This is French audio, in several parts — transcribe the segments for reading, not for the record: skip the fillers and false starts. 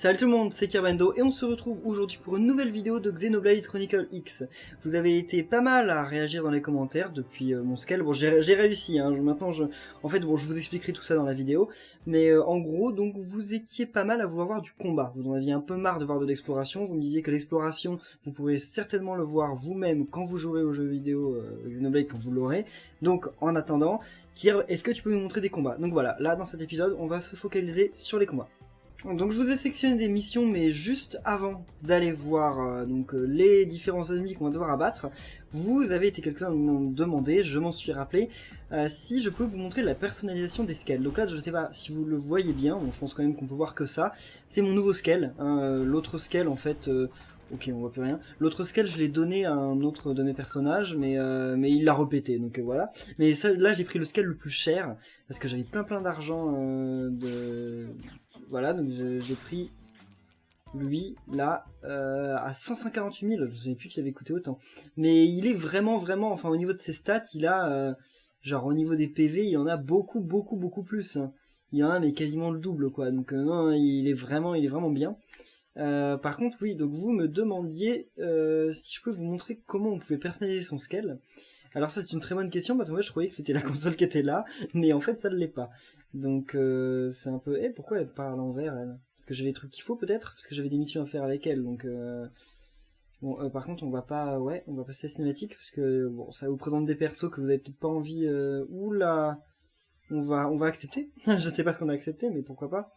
Salut tout le monde, c'est Kirbendo et on se retrouve aujourd'hui pour une nouvelle vidéo de Xenoblade Chronicle X. Vous avez été pas mal à réagir dans les commentaires depuis mon scale. Bon, j'ai réussi, hein. Maintenant en fait, bon, je vous expliquerai tout ça dans la vidéo. Mais en gros, donc vous étiez pas mal à vouloir voir du combat. Vous en aviez un peu marre de voir de l'exploration. Vous me disiez que l'exploration, vous pourrez certainement le voir vous-même quand vous jouerez au jeu vidéo Xenoblade, quand vous l'aurez. Donc en attendant, Kirb, est-ce que tu peux nous montrer des combats? Donc voilà, là dans cet épisode, on va se focaliser sur les combats. Donc je vous ai sectionné des missions, mais juste avant d'aller voir les différents ennemis qu'on va devoir abattre, vous avez été quelques-uns à me demander, je m'en suis rappelé, si je pouvais vous montrer la personnalisation des scales. Donc là, je ne sais pas si vous le voyez bien, bon, je pense quand même qu'on peut voir que ça. C'est mon nouveau scale, hein, l'autre scale en fait... ok, on voit plus rien. L'autre scale, je l'ai donné à un autre de mes personnages, mais il l'a repété, donc voilà. Mais ça, là, j'ai pris le scale le plus cher, parce que j'avais plein d'argent Voilà, donc j'ai pris lui, là, à 548 000, je me souviens plus qu'il avait coûté autant. Mais il est vraiment, enfin au niveau de ses stats, il a, genre au niveau des PV, il en a beaucoup plus. Hein. Il en a mais quasiment le double, quoi. Donc non, il est vraiment bien. Par contre, oui, donc vous me demandiez si je pouvais vous montrer comment on pouvait personnaliser son scale. Alors ça c'est une très bonne question parce qu'en fait je croyais que c'était la console qui était là, mais en fait ça ne l'est pas. Donc c'est un peu... pourquoi elle part à l'envers elle? Parce que j'ai les trucs qu'il faut peut-être? Parce que j'avais des missions à faire avec elle, donc... Bon, par contre on va pas... Ouais, on va passer à la cinématique, parce que bon, ça vous présente des persos que vous avez peut-être pas envie... Oula, on va accepter. Je sais pas ce qu'on a accepté, mais pourquoi pas.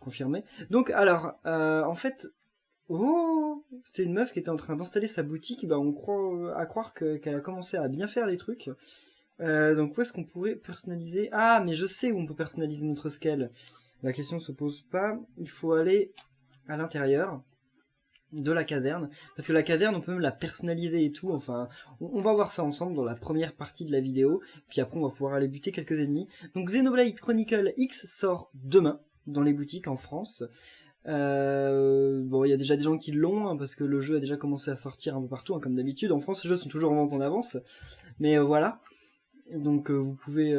Confirmé. Donc alors, en fait... Oh, c'était une meuf qui était en train d'installer sa boutique, bah on croit à croire qu'elle a commencé à bien faire les trucs. Donc où est-ce qu'on pourrait personnaliser? Ah, mais je sais où on peut personnaliser notre scale. La question se pose pas, il faut aller à l'intérieur de la caserne, parce que la caserne on peut même la personnaliser et tout, enfin on va voir ça ensemble dans la première partie de la vidéo, puis après on va pouvoir aller buter quelques ennemis. Donc Xenoblade Chronicle X sort demain dans les boutiques en France. Bon, il y a déjà des gens qui l'ont, hein, parce que le jeu a déjà commencé à sortir un peu partout, hein, comme d'habitude. En France, les jeux sont toujours en vente en avance. Mais voilà. Donc vous pouvez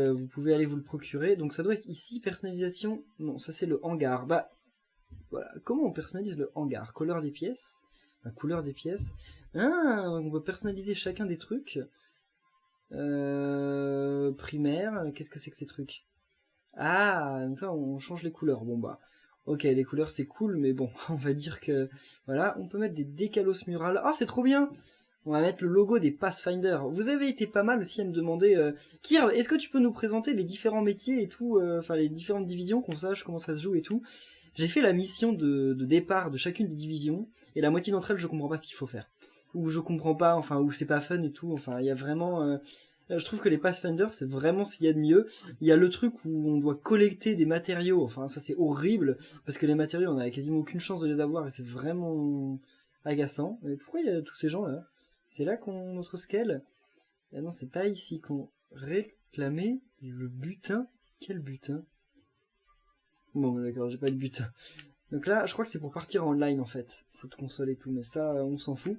aller vous le procurer. Donc ça doit être ici, personnalisation. Non, ça c'est le hangar. Bah, voilà. Comment on personnalise le hangar? Couleur des pièces. Enfin, couleur des pièces. Ah, on peut personnaliser chacun des trucs. Primaire. Qu'est-ce que c'est que ces trucs? Ah, donc là on change les couleurs. Bon bah... Ok, les couleurs c'est cool, mais bon, on va dire que... Voilà, on peut mettre des décalos murales. Ah, c'est trop bien! On va mettre le logo des Pathfinder. Vous avez été pas mal aussi à me demander... Kirb, est-ce que tu peux nous présenter les différents métiers et tout, enfin les différentes divisions, qu'on sache comment ça se joue et tout? J'ai fait la mission de départ de chacune des divisions, et la moitié d'entre elles, je comprends pas ce qu'il faut faire. Ou je comprends pas, enfin, ou c'est pas fun et tout, enfin, il y a vraiment... Je trouve que les Pathfinder, c'est vraiment ce qu'il y a de mieux. Il y a le truc où on doit collecter des matériaux, enfin ça c'est horrible, parce que les matériaux on a quasiment aucune chance de les avoir et c'est vraiment agaçant. Mais pourquoi il y a tous ces gens là? C'est là qu'on notre scale? Ah non, c'est pas ici qu'on réclamait le butin. Quel butin? Bon d'accord, j'ai pas de butin. Donc là, je crois que c'est pour partir en online en fait, cette console et tout, mais ça on s'en fout.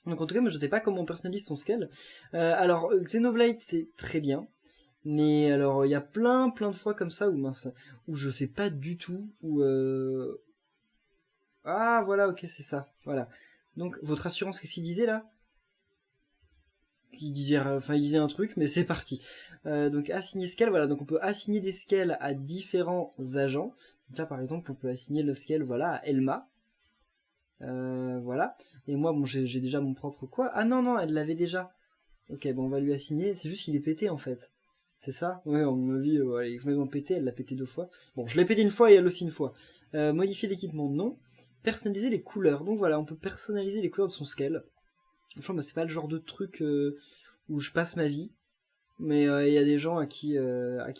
Donc en tout cas, moi je sais pas comment on personnalise son scale. Alors Xenoblade c'est très bien, mais alors il y a plein de fois comme ça où mince, où je sais pas du tout, où ah voilà, ok c'est ça, voilà. Donc votre assurance qu'est-ce qu'il disait là? Il disait un truc, mais c'est parti. Donc assigner scale, voilà, donc on peut assigner des scales à différents agents. Donc là par exemple on peut assigner le scale voilà à Elma. Voilà. Et moi, bon, j'ai déjà mon propre quoi. Ah non, elle l'avait déjà. Ok, bon, on va lui assigner. C'est juste qu'il est pété, en fait. C'est ça? Ouais, on m'a vu, il est complètement pété. Elle l'a pété 2 fois. Bon, je l'ai pété une fois et elle aussi une fois. Modifier l'équipement, non. Personnaliser les couleurs. Donc voilà, on peut personnaliser les couleurs de son scale. Franchement, bah, c'est pas le genre de truc où je passe ma vie. Mais il y a des gens à qui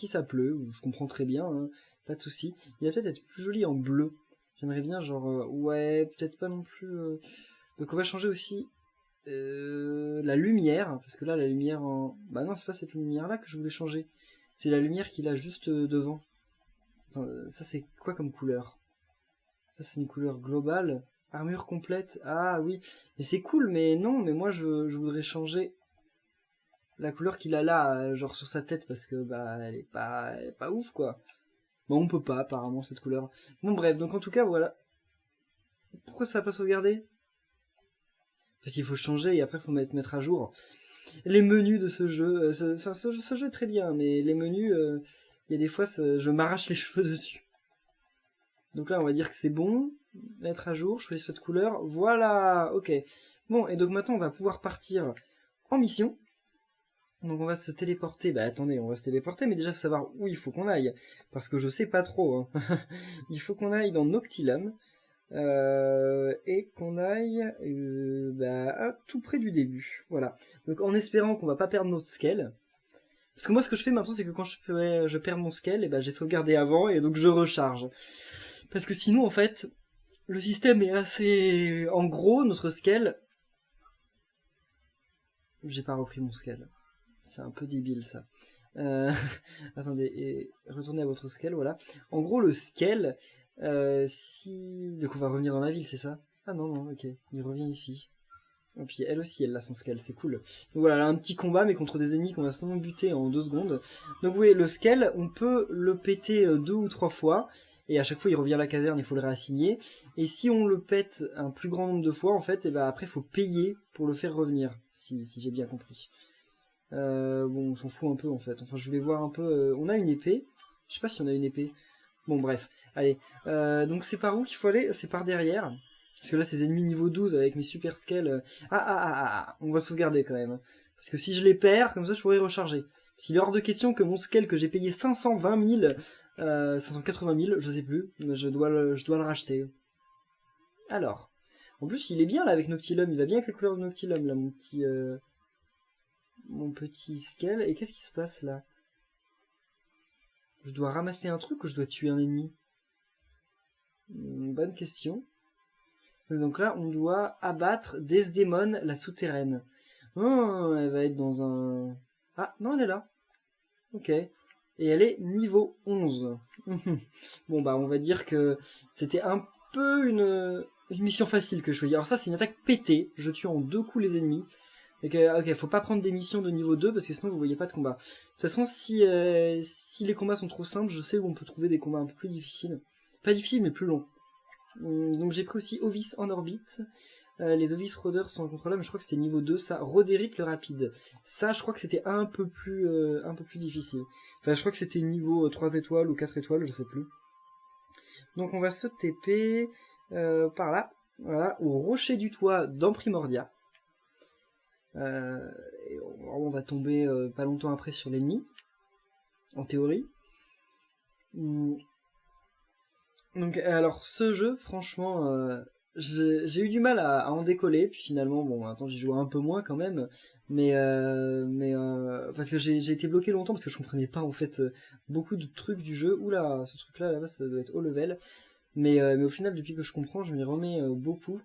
ça pleut. Je comprends très bien, hein, pas de souci. Il va peut-être être plus joli en bleu. J'aimerais bien, genre, ouais, peut-être pas non plus... Donc on va changer aussi la lumière, parce que là, la lumière en... Bah non, c'est pas cette lumière-là que je voulais changer. C'est la lumière qu'il a juste devant. Attends, ça, c'est quoi comme couleur? Ça, c'est une couleur globale. Armure complète. Ah oui, mais c'est cool, mais non, mais moi, je voudrais changer la couleur qu'il a là, genre sur sa tête, parce que, bah, elle est pas ouf, quoi. Bon, on peut pas, apparemment, cette couleur. Bon, bref, donc en tout cas, voilà. Pourquoi ça va pas sauvegarder? Parce qu'il faut changer et après, il faut mettre à jour. Les menus de ce jeu, ce jeu est très bien, mais les menus, il y a des fois, je m'arrache les cheveux dessus. Donc là, on va dire que c'est bon. Mettre à jour, choisir cette couleur. Voilà, ok. Bon, et donc maintenant, on va pouvoir partir en mission. Donc on va se téléporter. Bah attendez, on va se téléporter, mais déjà, il faut savoir où il faut qu'on aille. Parce que je sais pas trop. Hein. Il faut qu'on aille dans Noctilum. Et qu'on aille à tout près du début. Voilà. Donc en espérant qu'on va pas perdre notre scale. Parce que moi, ce que je fais maintenant, c'est que quand je perds mon scale, et j'ai sauvegardé avant, et donc je recharge. Parce que sinon, en fait, le système est assez... En gros, notre scale... J'ai pas repris mon scale. C'est un peu débile, ça. Attendez, et retournez à votre scale, voilà. En gros, le scale, si... Donc on va revenir dans la ville, c'est ça? Ah non, non, ok. Il revient ici. Et puis elle aussi, elle a son scale, c'est cool. Donc voilà, elle a un petit combat, mais contre des ennemis qu'on va seulement buter en 2 secondes. Donc vous voyez, le scale, on peut le péter 2 ou 3 fois, et à chaque fois il revient à la caserne, il faut le réassigner. Et si on le pète un plus grand nombre de fois, en fait, et après il faut payer pour le faire revenir, si j'ai bien compris. Bon, on s'en fout un peu en fait. Enfin, je voulais voir un peu... on a une épée. Je sais pas si on a une épée. Bon, bref. Allez. Donc c'est par où qu'il faut aller? C'est par derrière. Parce que là, ces ennemis niveau 12 avec mes super scales... On va sauvegarder quand même. Parce que si je les perds, comme ça, je pourrais recharger. Parce qu'il est hors de question que mon scale que j'ai payé 520 000... 580 000, je sais plus. Mais je dois le racheter. Alors. En plus, il est bien là avec Noctilum. Il va bien avec la couleur de Noctilum, là, mon petit scale. Et qu'est-ce qui se passe là? Je dois ramasser un truc ou je dois tuer un ennemi? Bonne question. Donc là, on doit abattre Desdemone, la souterraine. Oh, elle va être dans un... Ah, non, elle est là. Ok. Et elle est niveau 11. Bon, bah, on va dire que c'était un peu une mission facile que je choisis. Alors ça, c'est une attaque pétée. Je tue en 2 coups les ennemis. Ok, faut pas prendre des missions de niveau 2 parce que sinon vous voyez pas de combat. De toute façon, si les combats sont trop simples, je sais où on peut trouver des combats un peu plus difficiles. Pas difficiles, mais plus longs. Donc j'ai pris aussi Ovis en orbite. Les Ovis Rôdeurs sont incontrôlables, mais je crois que c'était niveau 2, ça. Roderick le rapide. Ça, je crois que c'était un peu plus difficile. Enfin, je crois que c'était niveau 3 étoiles ou 4 étoiles, je sais plus. Donc on va se TP par là. Voilà, au rocher du toit dans Primordia. Et on va tomber pas longtemps après sur l'ennemi, en théorie. Donc alors ce jeu, franchement, j'ai eu du mal à en décoller, puis finalement, bon, attends, j'ai joué un peu moins quand même, mais parce que j'ai été bloqué longtemps parce que je comprenais pas en fait beaucoup de trucs du jeu. Oula, ce truc là-bas, ça doit être haut level. Mais au final, depuis que je comprends, je m'y remets beaucoup.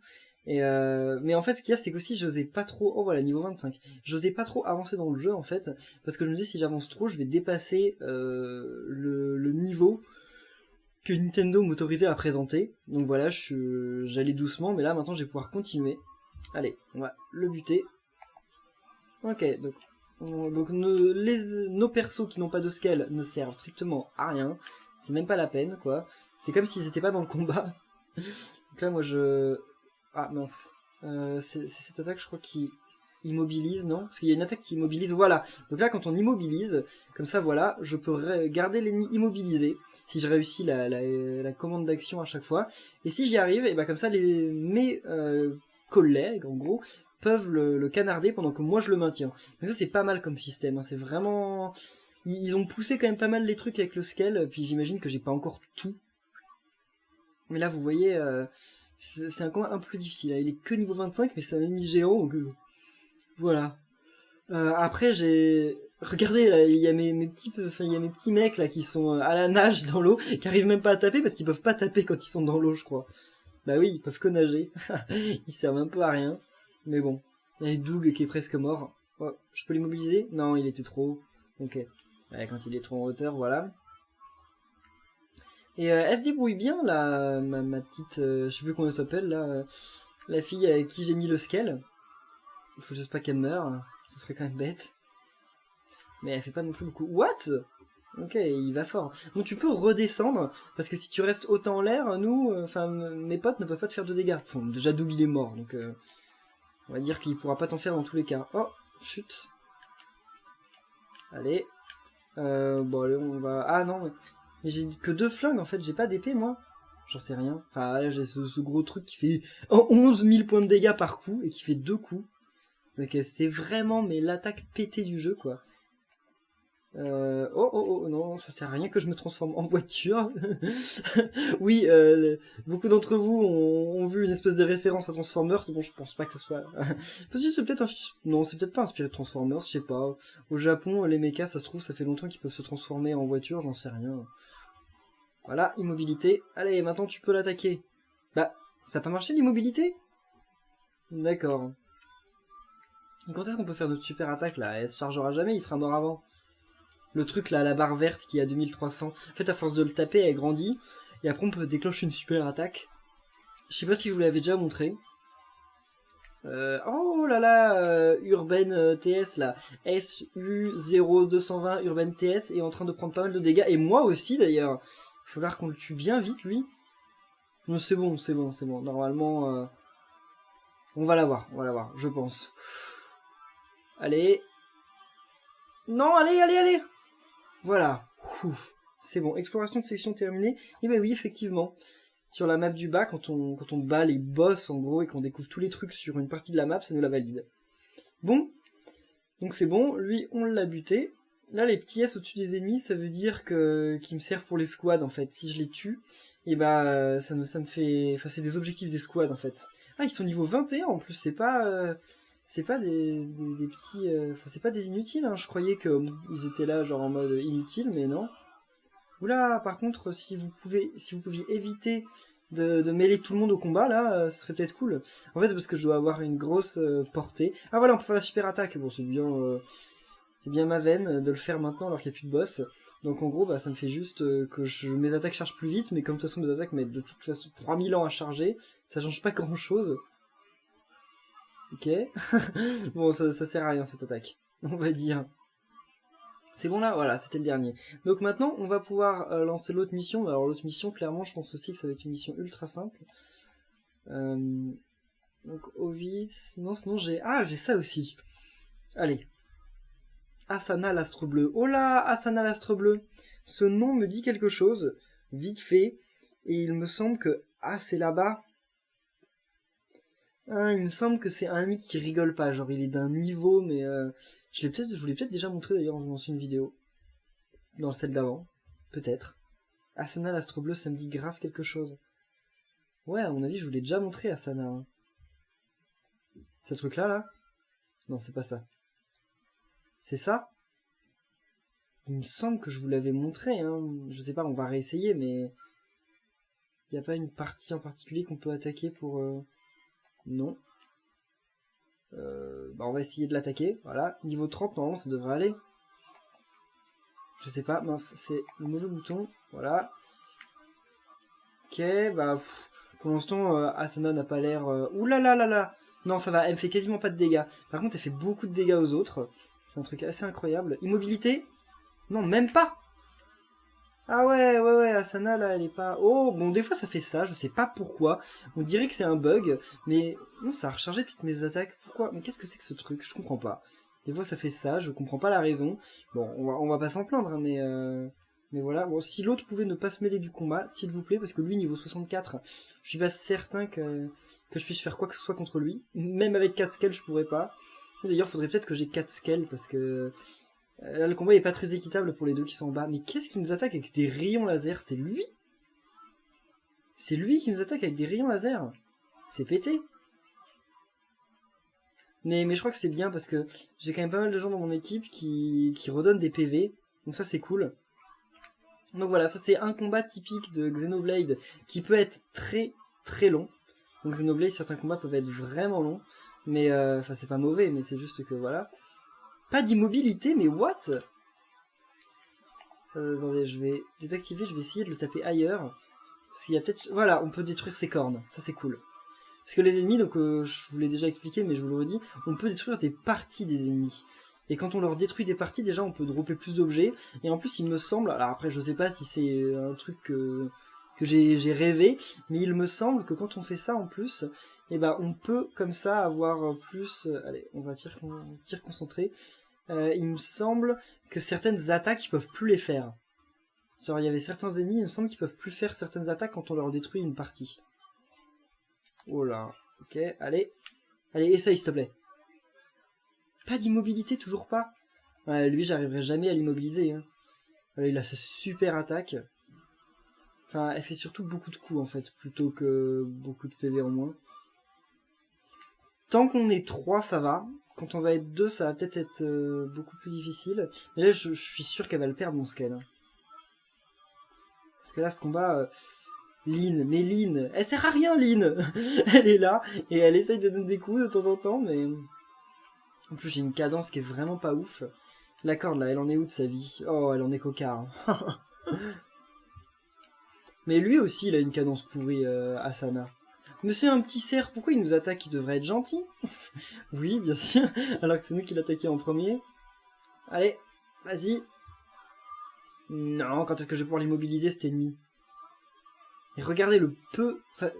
Mais en fait, ce qu'il y a, c'est qu'aussi, j'osais pas trop... Oh voilà, niveau 25. J'osais pas trop avancer dans le jeu, en fait, parce que je me dis, si j'avance trop, je vais dépasser le niveau que Nintendo m'autorisait à présenter. Donc voilà, j'allais doucement, mais là, maintenant, je vais pouvoir continuer. Allez, on va le buter. Ok, donc nos persos qui n'ont pas de scale ne servent strictement à rien. C'est même pas la peine, quoi. C'est comme s'ils étaient pas dans le combat. Donc là, moi, Ah, mince. C'est cette attaque, je crois, qui immobilise, non? Parce qu'il y a une attaque qui immobilise, voilà. Donc là, quand on immobilise, comme ça, voilà, je peux garder l'ennemi immobilisé, si je réussis la commande d'action à chaque fois. Et si j'y arrive, et comme ça, mes collègues, en gros, peuvent le canarder pendant que moi, je le maintiens. Donc ça, c'est pas mal comme système, hein. C'est vraiment... Ils ont poussé quand même pas mal les trucs avec le scale, puis j'imagine que j'ai pas encore tout. Mais là, vous voyez... c'est un combat un peu plus difficile. Il est que niveau 25, mais c'est un ennemi géant, donc voilà. Après, regardez, là, il y a mes petits mecs là qui sont à la nage dans l'eau, qui arrivent même pas à taper parce qu'ils peuvent pas taper quand ils sont dans l'eau, je crois. Bah oui, ils peuvent que nager. Ils servent un peu à rien. Mais bon. Il y a Doug qui est presque mort. Oh, je peux l'immobiliser? Non, il était trop haut. Ok. Ouais, quand il est trop en hauteur, voilà. Et elle se débrouille bien, là, ma petite... je sais plus comment elle s'appelle, là. La fille avec qui j'ai mis le scale. Il faut juste pas qu'elle meure. Ce serait quand même bête. Mais elle fait pas non plus beaucoup... What? Ok, il va fort. Bon, tu peux redescendre, parce que si tu restes autant en l'air, nous, enfin, mes potes ne peuvent pas te faire de dégâts. Bon, déjà, Doug, il est mort, donc on va dire qu'il pourra pas t'en faire dans tous les cas. Oh, chut. Allez. Bon, allez, on va... Ah non, mais j'ai que 2 flingues, en fait, j'ai pas d'épée, moi. J'en sais rien. Enfin, là, j'ai ce gros truc qui fait 11 000 points de dégâts par coup, et qui fait 2 coups. Donc c'est vraiment, mais l'attaque pétée du jeu, quoi. Oh, non, ça sert à rien que je me transforme en voiture. Oui, beaucoup d'entre vous ont vu une espèce de référence à Transformers. Bon, je pense pas que ça soit... Si, c'est peut-être Non, c'est peut-être pas inspiré de Transformers, je sais pas. Au Japon, les mechas, ça se trouve, ça fait longtemps qu'ils peuvent se transformer en voiture, j'en sais rien. Voilà, immobilité. Allez, maintenant tu peux l'attaquer. Bah, ça a pas marché l'immobilité? D'accord. Quand est-ce qu'on peut faire notre super attaque, là? Elle se chargera jamais, il sera mort avant. Le truc là, la barre verte qui a 2300. En fait, à force de le taper, elle grandit. Et après, on peut déclencher une super attaque. Je sais pas si je vous l'avais déjà montré. Oh là là, Urban TS là. SU0220 Urban TS est en train de prendre pas mal de dégâts. Et moi aussi d'ailleurs. Il va falloir qu'on le tue bien vite lui. Non, c'est bon, c'est bon, c'est bon. Normalement, on va l'avoir, je pense. Allez. Non, allez. Voilà. C'est bon, exploration de section terminée. Et ben oui, effectivement. Sur la map du bas, quand on bat les boss en gros et qu'on découvre tous les trucs sur une partie de la map, ça nous la valide. Bon, donc c'est bon, lui on l'a buté. Là les petits S au-dessus des ennemis, ça veut dire qu'ils me servent pour les squads en fait. Si je les tue, et bah ça me fait... Enfin c'est des objectifs des squads en fait. Ah ils sont niveau 21 en plus, c'est pas des petits... Enfin c'est pas des inutiles, hein. Je croyais qu'ils étaient là genre en mode inutile, mais non. Oula, par contre, si vous pouviez éviter de mêler tout le monde au combat, là, ce serait peut-être cool. En fait, c'est parce que je dois avoir une grosse portée. Ah voilà, on peut faire la super attaque. Bon, c'est bien ma veine de le faire maintenant alors qu'il n'y a plus de boss. Donc en gros, bah, ça me fait juste que mes attaques chargent plus vite, mais comme de toute façon mes attaques mettent de toute façon 3000 ans à charger, ça change pas grand-chose. Ok. Bon, ça sert à rien cette attaque, on va dire. C'est bon là? Voilà, c'était le dernier. Donc maintenant, on va pouvoir lancer l'autre mission. Alors l'autre mission, clairement, je pense aussi que ça va être une mission ultra simple. Donc Ovis... Non, sinon j'ai... Ah, j'ai ça aussi. Allez. Asana l'astre bleu. Oh là, Asana l'astre bleu. Ce nom me dit quelque chose, vite fait. Et il me semble que... Ah, c'est là-bas. Ah, il me semble que c'est un ami qui rigole pas. Genre, il est d'un niveau, mais... je vous l'ai peut-être déjà montré d'ailleurs dans une vidéo. Dans celle d'avant. Peut-être. Asana l'astre bleu, ça me dit grave quelque chose. Ouais, à mon avis, je vous l'ai déjà montré, Asana. Hein. Ce truc-là, là? Non, c'est pas ça. C'est ça? Il me semble que je vous l'avais montré, hein. Je sais pas, on va réessayer, mais... Il n'y a pas une partie en particulier qu'on peut attaquer pour... Non. Bah, on va essayer de l'attaquer, voilà. Niveau 30, normalement, ça devrait aller. Je sais pas, mince, c'est le mauvais bouton, voilà. Ok, bah... pour l'instant, Asana n'a pas l'air... Ouh là. Non, ça va, elle me fait quasiment pas de dégâts. Par contre, elle fait beaucoup de dégâts aux autres. C'est un truc assez incroyable. Immobilité? Non, même pas. Ah ouais, Asana, là, elle est pas... Oh, bon, des fois, ça fait ça, je sais pas pourquoi. On dirait que c'est un bug, mais... Non, ça a rechargé toutes mes attaques. Pourquoi? Mais qu'est-ce que c'est que ce truc? Je comprends pas. Des fois, ça fait ça, je comprends pas la raison. Bon, on va pas s'en plaindre, hein, mais voilà. Bon, si l'autre pouvait ne pas se mêler du combat, s'il vous plaît, parce que lui, niveau 64, je suis pas certain que je puisse faire quoi que ce soit contre lui. Même avec 4 scales, je pourrais pas. D'ailleurs, faudrait peut-être que j'ai 4 scales, parce que... Là, le combat est pas très équitable pour les deux qui sont en bas. Mais qu'est-ce qui nous attaque avec des rayons laser? C'est lui? C'est lui qui nous attaque avec des rayons laser? C'est pété. Mais je crois que c'est bien parce que j'ai quand même pas mal de gens dans mon équipe qui redonnent des PV. Donc ça, c'est cool. Donc voilà, ça c'est un combat typique de Xenoblade qui peut être très très long. Donc Xenoblade, certains combats peuvent être vraiment longs. Mais, enfin, c'est pas mauvais, mais c'est juste que voilà. Pas d'immobilité, mais what? Attendez, je vais désactiver, je vais essayer de le taper ailleurs. Parce qu'il y a peut-être... Voilà, on peut détruire ses cornes, ça c'est cool. Parce que les ennemis, donc je vous l'ai déjà expliqué, mais je vous le redis, on peut détruire des parties des ennemis. Et quand on leur détruit des parties, déjà on peut dropper plus d'objets. Et en plus il me semble, alors après je sais pas si c'est un truc que j'ai rêvé, mais il me semble que quand on fait ça en plus, eh ben on peut comme ça avoir plus... allez, on va tir concentré. Il me semble que certaines attaques ils peuvent plus les faire. Genre il y avait certains ennemis, il me semble qu'ils peuvent plus faire certaines attaques quand on leur détruit une partie. Oh là, ok, allez. Allez, essaye s'il te plaît. Pas d'immobilité, toujours pas. Ouais, lui j'arriverai jamais à l'immobiliser. Hein. Il a sa super attaque. Enfin, elle fait surtout beaucoup de coups en fait, plutôt que beaucoup de PV en moins. Tant qu'on est 3, ça va. Quand on va être 2, ça va peut-être être, beaucoup plus difficile. Mais là, je suis sûr qu'elle va le perdre, mon scale. Parce que là, ce combat... Lynn, mais Lynn, elle sert à rien, Lynn. Elle est là, et elle essaye de donner des coups de temps en temps, mais... En plus, j'ai une cadence qui est vraiment pas ouf. La corde, là, elle en est où de sa vie? Oh, elle en est cocard. Hein. Mais lui aussi, il a une cadence pourrie, Asana. Mais c'est un petit cerf, pourquoi il nous attaque? Il devrait être gentil. Oui, bien sûr, alors que c'est nous qui l'attaquions en premier. Allez, vas-y. Non, quand est-ce que je vais pouvoir l'immobiliser, cet ennemi? Et regardez le peu... Enfin,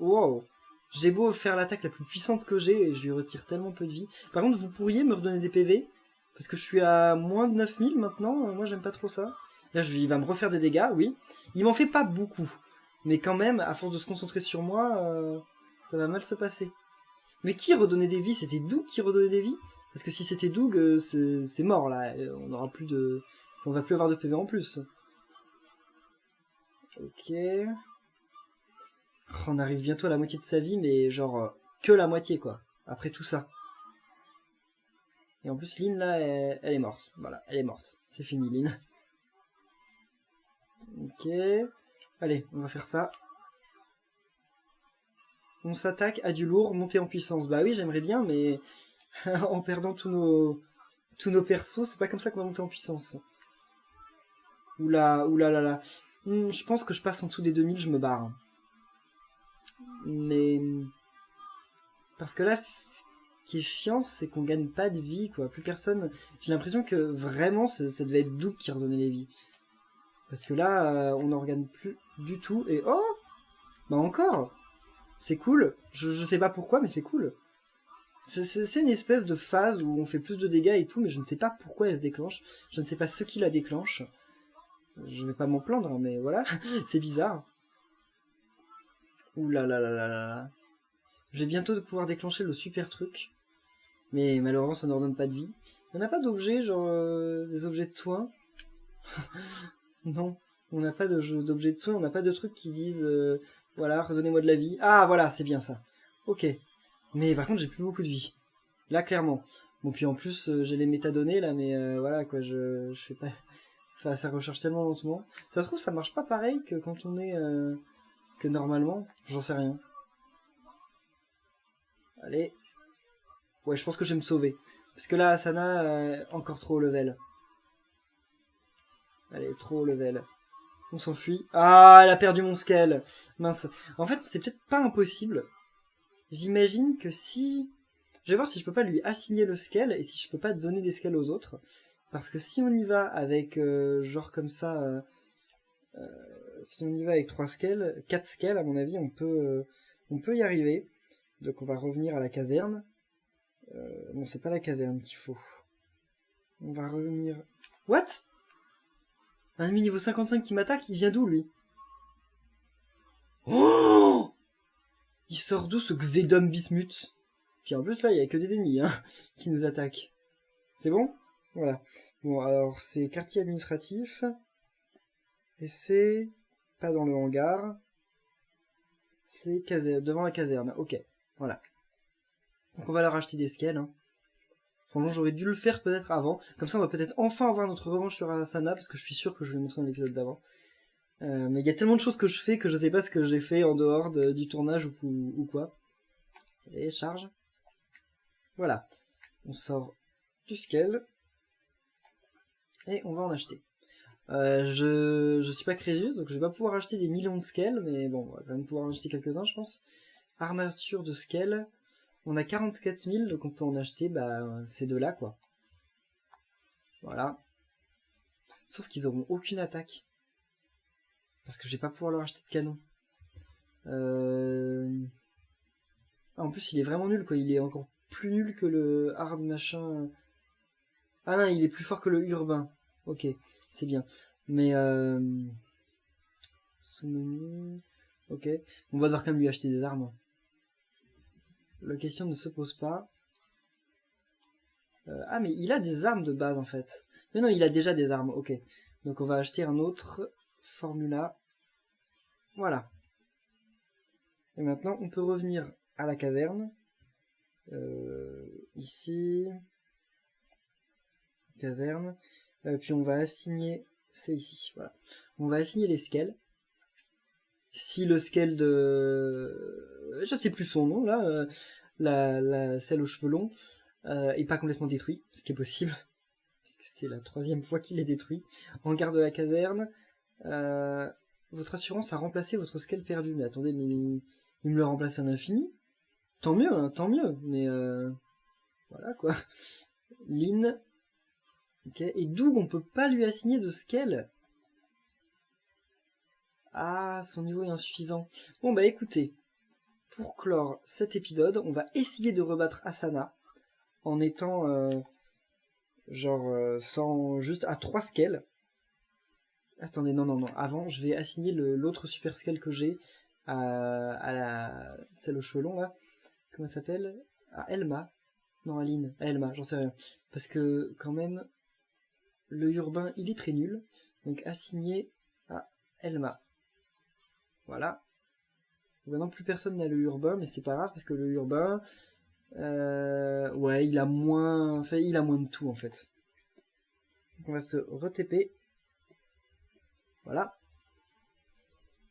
wow. J'ai beau faire l'attaque la plus puissante que j'ai, et je lui retire tellement peu de vie. Par contre, vous pourriez me redonner des PV? Parce que je suis à moins de 9000 maintenant, moi j'aime pas trop ça. Là, il va me refaire des dégâts, oui. Il m'en fait pas beaucoup. Mais quand même, à force de se concentrer sur moi, ça va mal se passer. Mais qui redonnait des vies? C'était Doug qui redonnait des vies? Parce que si c'était Doug, c'est mort là. On n'aura plus de... On va plus avoir de PV en plus. Ok. On arrive bientôt à la moitié de sa vie, mais genre que la moitié quoi. Après tout ça. Et en plus Lynn là, elle est morte. Voilà, elle est morte. C'est fini Lynn. Ok. Allez, on va faire ça. On s'attaque à du lourd, monter en puissance. Bah oui, j'aimerais bien, mais en perdant tous nos persos, c'est pas comme ça qu'on va monter en puissance. Oula, oula là là. Je pense que je passe en dessous des 2000, je me barre. Mais... Parce que là, ce qui est chiant, c'est qu'on gagne pas de vie, quoi. Plus personne... J'ai l'impression que vraiment, ça devait être Doug qui redonnait les vies. Parce que là, on n'en regagne plus du tout. Et oh! Bah encore! C'est cool. Je sais pas pourquoi, mais c'est cool. C'est une espèce de phase où on fait plus de dégâts et tout, mais je ne sais pas pourquoi elle se déclenche. Je ne sais pas ce qui la déclenche. Je vais pas m'en plaindre, hein, mais voilà. C'est bizarre. Ouh là là là là là. Je vais bientôt pouvoir déclencher le super truc. Mais malheureusement, ça ne redonne pas de vie. On n'a pas d'objets, genre des objets de soins. Non, on n'a pas d'objets de soins, on n'a pas de trucs qui disent voilà, redonnez-moi de la vie. Ah, voilà, c'est bien ça. Ok. Mais par contre, j'ai plus beaucoup de vie. Là, clairement. Bon, puis en plus, j'ai les métadonnées, là, mais voilà, quoi, je fais pas... Enfin, ça recharge tellement lentement. Ça se trouve, ça marche pas pareil que quand on est... que normalement. J'en sais rien. Allez. Ouais, je pense que je vais me sauver. Parce que là, Asana, encore trop haut level. Allez, trop haut level. On s'enfuit. Ah, elle a perdu mon scale. Mince. En fait, c'est peut-être pas impossible. J'imagine que si... Je vais voir si je peux pas lui assigner le scale et si je peux pas donner des scales aux autres. Parce que si on y va avec genre comme ça... si on y va avec 3 scales, 4 scales à mon avis, on peut y arriver. Donc on va revenir à la caserne. Non, c'est pas la caserne qu'il faut. On va revenir... What? Un ennemi niveau 55 qui m'attaque, il vient d'où lui? Oh! Il sort d'où ce Xedom Bismuth? Puis en plus là, il y a que des ennemis hein, qui nous attaquent. C'est bon? Voilà. Bon, alors c'est quartier administratif. Et c'est... pas dans le hangar. C'est devant la caserne. Ok, voilà. Donc on va leur acheter des scales. Hein. Franchement, j'aurais dû le faire peut-être avant. Comme ça, on va peut-être enfin avoir notre revanche sur Asana, parce que je suis sûr que je vais le montrer dans l'épisode d'avant. Mais il y a tellement de choses que je fais que je sais pas ce que j'ai fait en dehors du tournage ou quoi. Allez, charge. Voilà. On sort du scale. Et on va en acheter. Je suis pas Crésus, donc je vais pas pouvoir acheter des millions de scales, mais bon, on va quand même pouvoir en acheter quelques-uns, je pense. Armature de scale. On a 44 000, donc on peut en acheter ces deux-là, quoi. Voilà. Sauf qu'ils auront aucune attaque. Parce que je vais pas pouvoir leur acheter de canon. Ah, en plus, il est vraiment nul, quoi. Il est encore plus nul que le hard machin. Ah non, il est plus fort que le urbain. Ok, c'est bien. Mais sous-menu. Ok. On va devoir quand même lui acheter des armes. La question ne se pose pas. Ah, mais il a des armes de base, en fait. Mais non, il a déjà des armes. Ok. Donc on va acheter un autre Formula. Voilà. Et maintenant, on peut revenir à la caserne. Ici. Caserne. Puis on va assigner... C'est ici, voilà. On va assigner les scales. Si le scale de... Je sais plus son nom, là. Celle aux cheveux longs. Est pas complètement détruit, ce qui est possible. Parce que c'est la 3e fois qu'il est détruit. En garde de la caserne. Votre assurance a remplacé votre scale perdu. Mais attendez, mais il me le remplace à l'infini. Tant mieux, hein, tant mieux. Mais voilà quoi. Lynn. Ok. Et Doug, on peut pas lui assigner de scale. Ah, son niveau est insuffisant. Bon bah écoutez, pour clore cet épisode, on va essayer de rebattre Asana en étant sans juste à 3 scales. Attendez, non. Avant, je vais assigner l'autre super scale que j'ai à celle au cheveux long là. Comment elle s'appelle? À Elma. Non, Aline. À Elma, j'en sais rien. Parce que quand même, le urbain, il est très nul. Donc assigner à Elma. Voilà. Maintenant, plus personne n'a le urbain, mais c'est pas grave parce que le urbain, ouais, il a moins, enfin, il a moins de tout en fait. Donc on va se re-TP. Voilà.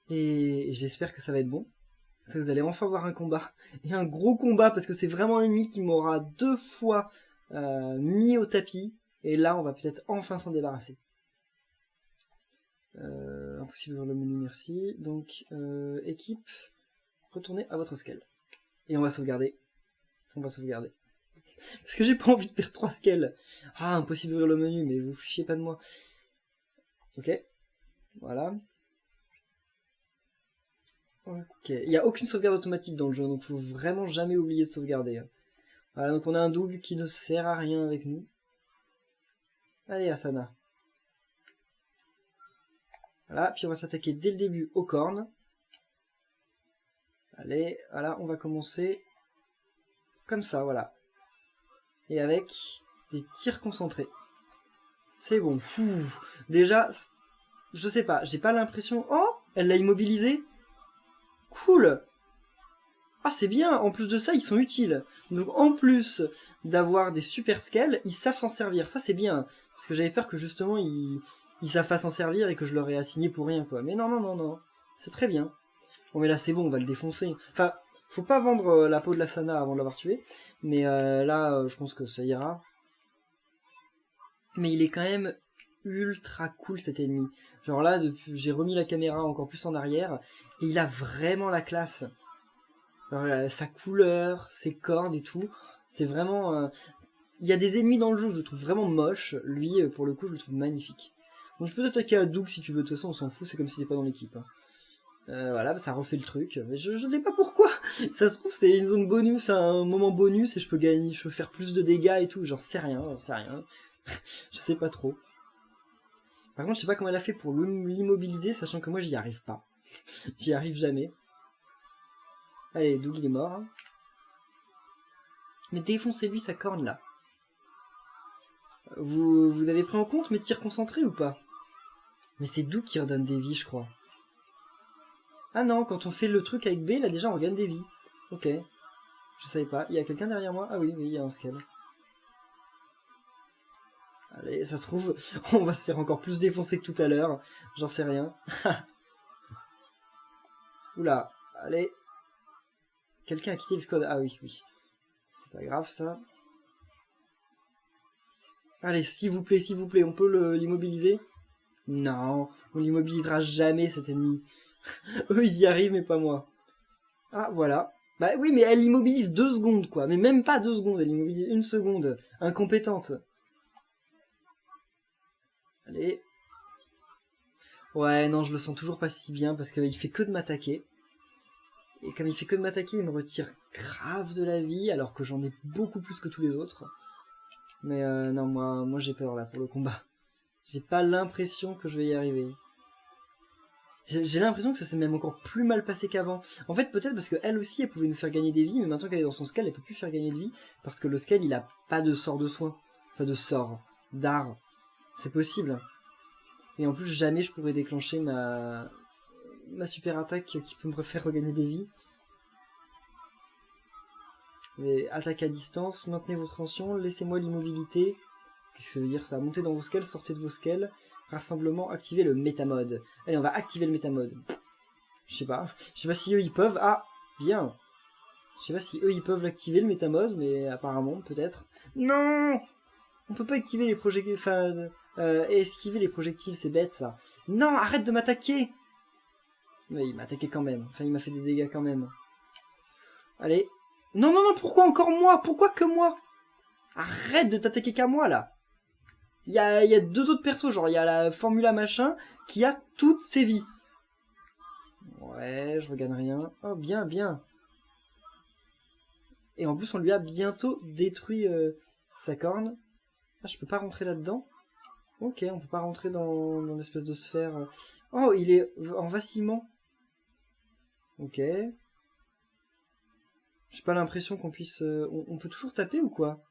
Et j'espère que ça va être bon. Ça, vous allez enfin voir un combat. Et un gros combat parce que c'est vraiment un ennemi qui m'aura 2 fois mis au tapis. Et là, on va peut-être enfin s'en débarrasser. Impossible d'ouvrir le menu, merci. Donc, équipe, retournez à votre scale. Et on va sauvegarder. Parce que j'ai pas envie de perdre 3 scales. Ah, impossible d'ouvrir le menu, mais vous fichez pas de moi. Ok. Voilà. Ok. Il n'y a aucune sauvegarde automatique dans le jeu, donc faut vraiment jamais oublier de sauvegarder. Voilà, donc on a un Doug qui ne sert à rien avec nous. Allez, Asana. Voilà, puis on va s'attaquer dès le début aux cornes. Allez, voilà, on va commencer comme ça, voilà. Et avec des tirs concentrés. C'est bon. Fou. Déjà, je sais pas, j'ai pas l'impression... Oh, elle l'a immobilisé. Cool. Ah, c'est bien, en plus de ça, ils sont utiles. Donc en plus d'avoir des super scales, ils savent s'en servir. Ça, c'est bien. Parce que j'avais peur que justement, ils savent pas s'en servir et que je leur ai assigné pour rien, quoi. Mais non. C'est très bien. Bon, mais là, c'est bon, on va le défoncer. Enfin, faut pas vendre la peau de la Sana avant de l'avoir tué. Mais là, je pense que ça ira. Mais il est quand même ultra cool, cet ennemi. Genre là, j'ai remis la caméra encore plus en arrière. Et il a vraiment la classe. Alors, sa couleur, ses cornes et tout, c'est vraiment... Il y a des ennemis dans le jeu, je le trouve vraiment moche. Lui, pour le coup, je le trouve magnifique. Donc je peux t'attaquer à Doug si tu veux, de toute façon, on s'en fout, c'est comme s'il n'est pas dans l'équipe. Hein. Voilà, ça refait le truc. Mais je sais pas pourquoi. Ça se trouve, c'est une zone bonus, c'est un moment bonus, et je peux gagner, je peux faire plus de dégâts et tout. J'en sais rien. Je sais pas trop. Par contre, je sais pas comment elle a fait pour l'immobiliser, sachant que moi, j'y arrive pas. J'y arrive jamais. Allez, Doug, il est mort. Mais défoncez-lui sa corne, là. Vous avez pris en compte mes tirs concentrés ou pas? Mais c'est Doug qui redonne des vies, je crois. Ah non, quand on fait le truc avec B, là, déjà, on gagne des vies. Ok. Je savais pas. Il y a quelqu'un derrière moi? Ah oui, il y a un scale. Allez, ça se trouve, on va se faire encore plus défoncer que tout à l'heure. J'en sais rien. Oula, allez. Quelqu'un a quitté le squad. Ah oui. C'est pas grave, ça. Allez, s'il vous plaît, on peut l'immobiliser? Non, on l'immobilisera jamais, cet ennemi. Eux, ils y arrivent, mais pas moi. Ah, voilà. Bah oui, mais elle immobilise 2 secondes, quoi. Mais même pas 2 secondes, elle immobilise 1 seconde. Incompétente. Allez. Ouais, non, je le sens toujours pas si bien parce qu'il fait que de m'attaquer. Et comme il fait que de m'attaquer, il me retire grave de la vie alors que j'en ai beaucoup plus que tous les autres. Mais non, moi j'ai peur là pour le combat. J'ai pas l'impression que je vais y arriver. J'ai l'impression que ça s'est même encore plus mal passé qu'avant. En fait, peut-être parce qu'elle aussi, elle pouvait nous faire gagner des vies, mais maintenant qu'elle est dans son scale, elle peut plus faire gagner de vie, parce que le scale, il a pas de sort de soin. Enfin, de sort, d'art. C'est possible. Et en plus, jamais je pourrais déclencher ma super attaque qui peut me faire regagner des vies. Mais attaque à distance, maintenez votre tension, laissez-moi l'immobilité. Qu'est-ce que ça veut dire ça? Montez dans vos scales, sortez de vos scales. Rassemblement, activez le métamode. Allez, on va activer le métamode. Je sais pas si eux ils peuvent. Ah, bien. Je sais pas si eux ils peuvent l'activer le métamode, mais apparemment, peut-être. Non! On peut pas activer les projectiles. Enfin, esquiver les projectiles, c'est bête ça. Non, arrête de m'attaquer! Mais il m'a attaqué quand même. Enfin, il m'a fait des dégâts quand même. Allez. Non, non, non, pourquoi encore moi? Pourquoi que moi? Arrête de t'attaquer qu'à moi là! Il y a deux autres persos, genre il y a la Formula machin qui a toutes ses vies. Ouais, je regagne rien. Oh, bien, bien. Et en plus, on lui a bientôt détruit sa corne. Ah, je peux pas rentrer là-dedans. Ok, on peut pas rentrer dans l'espèce de sphère. Oh, il est en vacillement. Ok. J'ai pas l'impression qu'on puisse... on peut toujours taper ou quoi?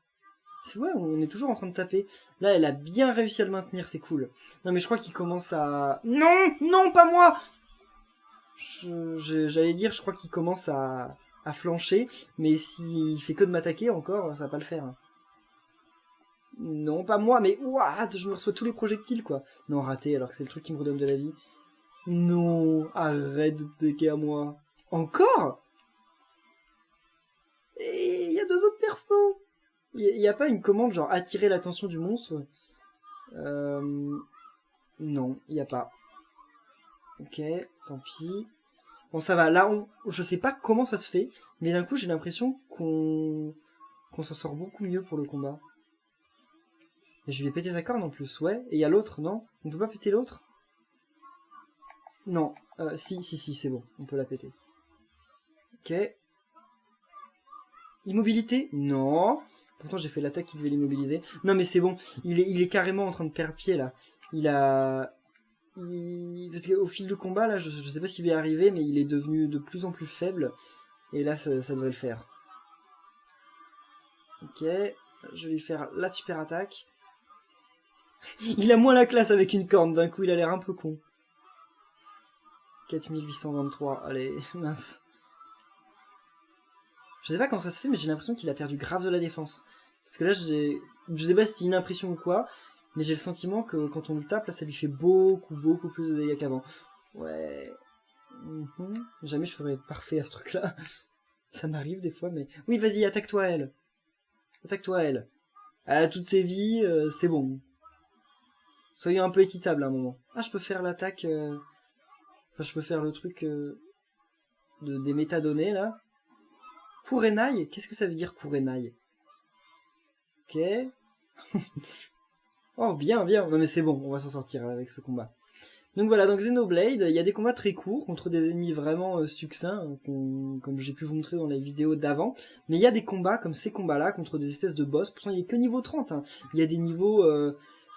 C'est vrai, on est toujours en train de taper. Là, elle a bien réussi à le maintenir, c'est cool. Non, mais je crois qu'il commence à... Non! Non, pas moi! J'allais dire, je crois qu'il commence à flancher. Mais s'il fait que de m'attaquer encore, ça va pas le faire. Non, pas moi, mais... What? Je me reçois tous les projectiles, quoi. Non, raté, alors que c'est le truc qui me redonne de la vie. Non! Arrête de taquer à moi. Encore? Et il y a deux autres persos. Il n'y a pas une commande genre attirer l'attention du monstre? Non, il n'y a pas. Ok, tant pis. Bon, ça va. Là, je sais pas comment ça se fait, mais d'un coup, j'ai l'impression qu'on s'en sort beaucoup mieux pour le combat. Et je vais péter sa corne en plus, ouais. Et il y a l'autre, non? On peut pas péter l'autre? Non. Si, c'est bon. On peut la péter. Ok. Immobilité? Non. Pourtant, j'ai fait l'attaque qui devait l'immobiliser. Non, mais c'est bon. Il est carrément en train de perdre pied, là. Parce qu'au fil du combat, là, je sais pas s'il va y arriver, mais il est devenu de plus en plus faible. Et là, ça devrait le faire. Ok. Je vais lui faire la super attaque. Il a moins la classe avec une corne. D'un coup, il a l'air un peu con. 4823. Allez, mince. Je sais pas comment ça se fait, mais j'ai l'impression qu'il a perdu grave de la défense. Parce que là, je sais pas si c'est une impression ou quoi, mais j'ai le sentiment que quand on le tape, là, ça lui fait beaucoup plus de dégâts qu'avant. Ouais. Jamais je ferais parfait à ce truc-là. Ça m'arrive des fois, mais... Oui, vas-y, attaque-toi à elle. Attaque-toi à elle. Elle a toutes ses vies, c'est bon. Soyons un peu équitables à un moment. Ah, je peux faire l'attaque... Enfin, je peux faire le truc des métadonnées, là. Kurenai? Qu'est-ce que ça veut dire, Kurenai? Ok. Oh, bien, bien. Non, mais c'est bon, on va s'en sortir avec ce combat. Donc voilà, donc Xenoblade, il y a des combats très courts contre des ennemis vraiment succincts, comme j'ai pu vous montrer dans les vidéos d'avant. Mais il y a des combats comme ces combats-là contre des espèces de boss. Pourtant, il n'est que niveau 30. Hein. Il y a des niveaux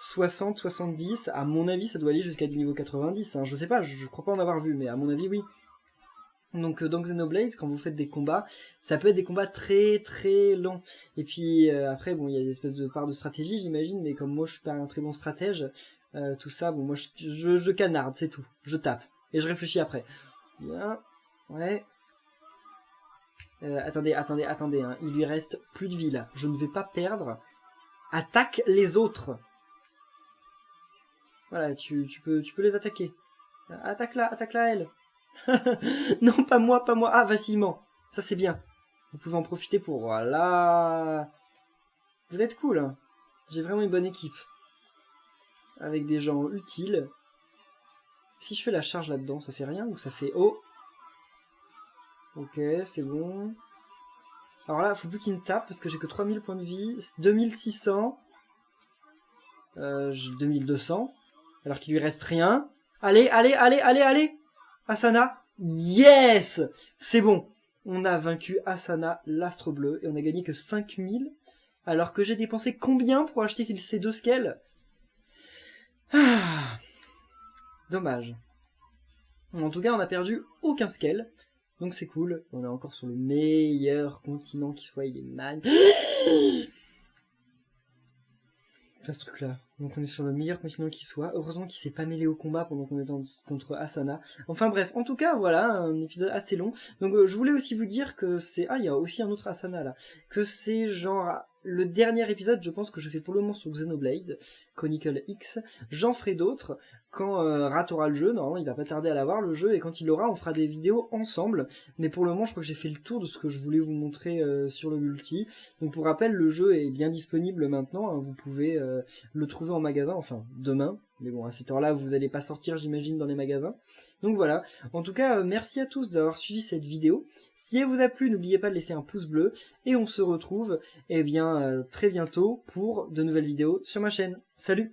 60, 70. À mon avis, ça doit aller jusqu'à des niveaux 90. Hein. Je sais pas, je crois pas en avoir vu, mais à mon avis, oui. Donc dans Xenoblade, quand vous faites des combats, ça peut être des combats très longs. Et puis après, bon, il y a des espèces de parts de stratégie, j'imagine, mais comme moi je suis pas un très bon stratège, tout ça, bon, moi je canarde, c'est tout. Je tape. Et je réfléchis après. Bien. Ouais. Attendez, hein. Il lui reste plus de vie là. Je ne vais pas perdre. Attaque les autres. Voilà, tu peux les attaquer. Attaque-la, elle. Non, pas moi. Ah, vacillement. Ça, c'est bien. Vous pouvez en profiter pour... Voilà. Vous êtes cool. Hein. J'ai vraiment une bonne équipe. Avec des gens utiles. Si je fais la charge là-dedans, ça fait rien ou ça fait... Oh. Ok, c'est bon. Alors là, faut plus qu'il me tape parce que j'ai que 3000 points de vie. 2600. 2200. alors qu'il lui reste rien. Allez, allez, allez, allez, allez. Asana. Yes. C'est bon. On a vaincu Asana, l'astre bleu, et on a gagné que 5000, alors que j'ai dépensé combien pour acheter ces 2 scales? Ah, dommage. En tout cas, on a perdu aucun scale, donc c'est cool. On est encore sur le meilleur continent qui soit, il est magnifique. Pas ce truc-là. Donc on est sur le meilleur continent qui soit. Heureusement qu'il s'est pas mêlé au combat pendant qu'on était contre Asana. Enfin bref, en tout cas, voilà, un épisode assez long. Donc je voulais aussi vous dire que c'est... Ah, il y a aussi un autre Asana là. Que c'est genre... Le dernier épisode, je pense que je fais pour le moment sur Xenoblade, Chronicle X. J'en ferai d'autres quand Rat aura le jeu. Normalement, il va pas tarder à l'avoir le jeu. Et quand il l'aura, on fera des vidéos ensemble. Mais pour le moment, je crois que j'ai fait le tour de ce que je voulais vous montrer sur le multi. Donc pour rappel, le jeu est bien disponible maintenant. Hein. Vous pouvez le trouver en magasin, enfin demain. Mais bon, à cette heure-là, vous n'allez pas sortir, j'imagine, dans les magasins. Donc voilà. En tout cas, merci à tous d'avoir suivi cette vidéo. Si elle vous a plu, n'oubliez pas de laisser un pouce bleu. Et on se retrouve, eh bien, très bientôt pour de nouvelles vidéos sur ma chaîne. Salut!